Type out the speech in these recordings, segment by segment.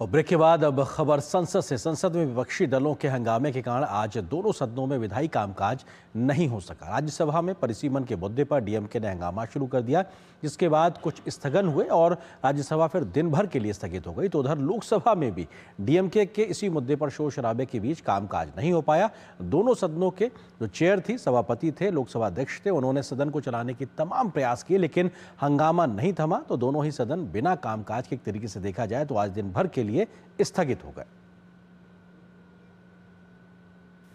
और ब्रेक के बाद अब खबर संसद से। संसद में विपक्षी दलों के हंगामे के कारण आज दोनों सदनों में विधायी कामकाज नहीं हो सका। राज्यसभा में परिसीमन के मुद्दे पर डीएमके ने हंगामा शुरू कर दिया, जिसके बाद कुछ स्थगन हुए और राज्यसभा फिर दिन भर के लिए स्थगित हो गई। तो उधर लोकसभा में भी डीएमके के इसी मुद्दे पर शोर शराबे के बीच कामकाज नहीं हो पाया। दोनों सदनों के जो चेयर थी, सभापति थे, लोकसभा अध्यक्ष थे, उन्होंने सदन को चलाने की तमाम प्रयास किए, लेकिन हंगामा नहीं थमा। तो दोनों ही सदन बिना कामकाज के एक तरीके से देखा जाए तो आज दिन भर के लिए स्थगित हो गए।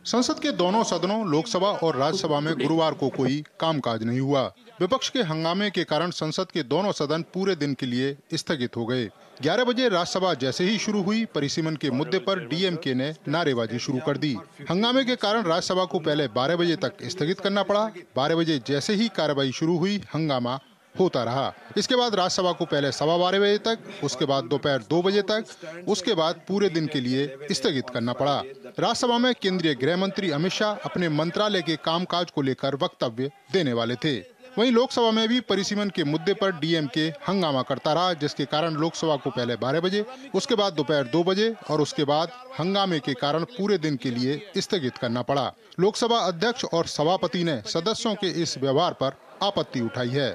संसद के दोनों सदनों लोकसभा और राज्यसभा में गुरुवार को कोई कामकाज नहीं हुआ। विपक्ष के हंगामे के कारण संसद के दोनों सदन पूरे दिन के लिए स्थगित हो गए। 11 बजे राज्यसभा जैसे ही शुरू हुई, परिसीमन के मुद्दे पर डीएमके ने नारेबाजी शुरू कर दी। हंगामे के कारण राज्यसभा को पहले 12 बजे तक स्थगित करना पड़ा। 12 बजे जैसे ही कार्यवाही शुरू हुई, हंगामा होता रहा। इसके बाद राज्यसभा को पहले 12:15 बजे तक, उसके बाद दोपहर 2 बजे तक, उसके बाद पूरे दिन के लिए स्थगित करना पड़ा। राज्यसभा में केंद्रीय गृह मंत्री अमित शाह अपने मंत्रालय के कामकाज को लेकर वक्तव्य देने वाले थे। वहीं लोकसभा में भी परिसीमन के मुद्दे पर डीएमके हंगामा करता रहा, जिसके कारण लोकसभा को पहले 12 बजे, उसके बाद दोपहर 2 बजे और उसके बाद हंगामे के कारण पूरे दिन के लिए स्थगित करना पड़ा। लोकसभा अध्यक्ष और सभापति ने सदस्यों के इस व्यवहार पर आपत्ति उठाई है।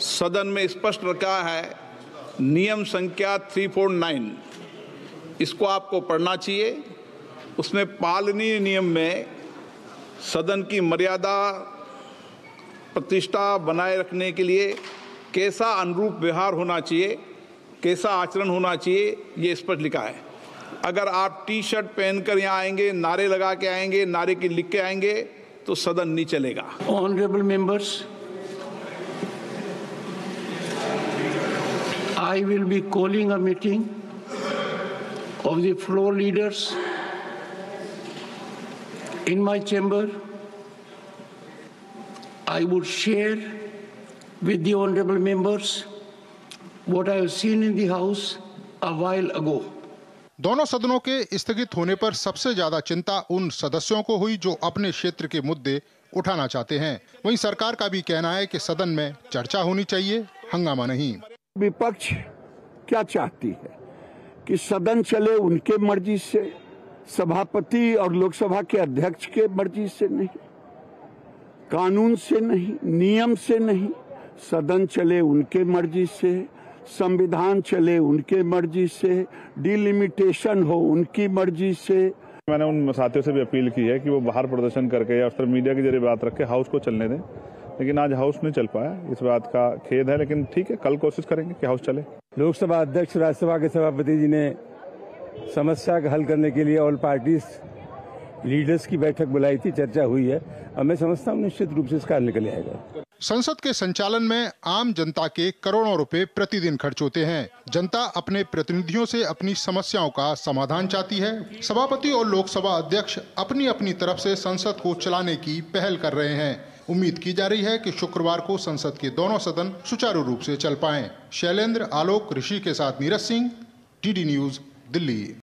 सदन में स्पष्ट रखा है नियम संख्या 349, इसको आपको पढ़ना चाहिए। उसमें पालनीय नियम में सदन की मर्यादा प्रतिष्ठा बनाए रखने के लिए कैसा अनुरूप व्यवहार होना चाहिए, कैसा आचरण होना चाहिए, ये स्पष्ट लिखा है। अगर आप टी शर्ट पहनकर यहाँ आएंगे, नारे लगा के आएंगे, नारे की लिख के आएंगे, तो सदन नहीं चलेगा। Honourable members, I will be calling a meeting of the floor leaders in my chamber. I would share with the honorable members what I have seen in the House a while ago. दोनों सदनों के स्थगित होने पर सबसे ज्यादा चिंता उन सदस्यों को हुई जो अपने क्षेत्र के मुद्दे उठाना चाहते हैं। वहीं सरकार का भी कहना है कि सदन में चर्चा होनी चाहिए, हंगामा नहीं। विपक्ष क्या चाहती है कि सदन चले उनके मर्जी से, सभापति और लोकसभा के अध्यक्ष के मर्जी से नहीं, कानून से नहीं, नियम से नहीं। सदन चले उनके मर्जी से, संविधान चले उनके मर्जी से, डिलिमिटेशन हो उनकी मर्जी से। मैंने उन साथियों से भी अपील की है कि वो बाहर प्रदर्शन करके या फिर मीडिया के जरिए बात रख के हाउस को चलने दें, लेकिन आज हाउस नहीं चल पाया, इस बात का खेद है। लेकिन ठीक है, कल कोशिश करेंगे कि हाउस चले। लोकसभा अध्यक्ष, राज्यसभा के सभापति जी ने समस्या का हल करने के लिए ऑल पार्टीज लीडर्स की बैठक बुलाई थी, चर्चा हुई है। अब मैं समझता हूँ निश्चित रूप से इसका हल निकल आएगा। संसद के संचालन में आम जनता के करोड़ों रुपए प्रतिदिन खर्च होते हैं। जनता अपने प्रतिनिधियों से अपनी समस्याओं का समाधान चाहती है। सभापति और लोकसभा अध्यक्ष अपनी अपनी तरफ से संसद को चलाने की पहल कर रहे हैं। उम्मीद की जा रही है कि शुक्रवार को संसद के दोनों सदन सुचारू रूप से चल पाएं। शैलेंद्र, आलोक, ऋषि के साथ नीरज सिंह, डीडी न्यूज, दिल्ली।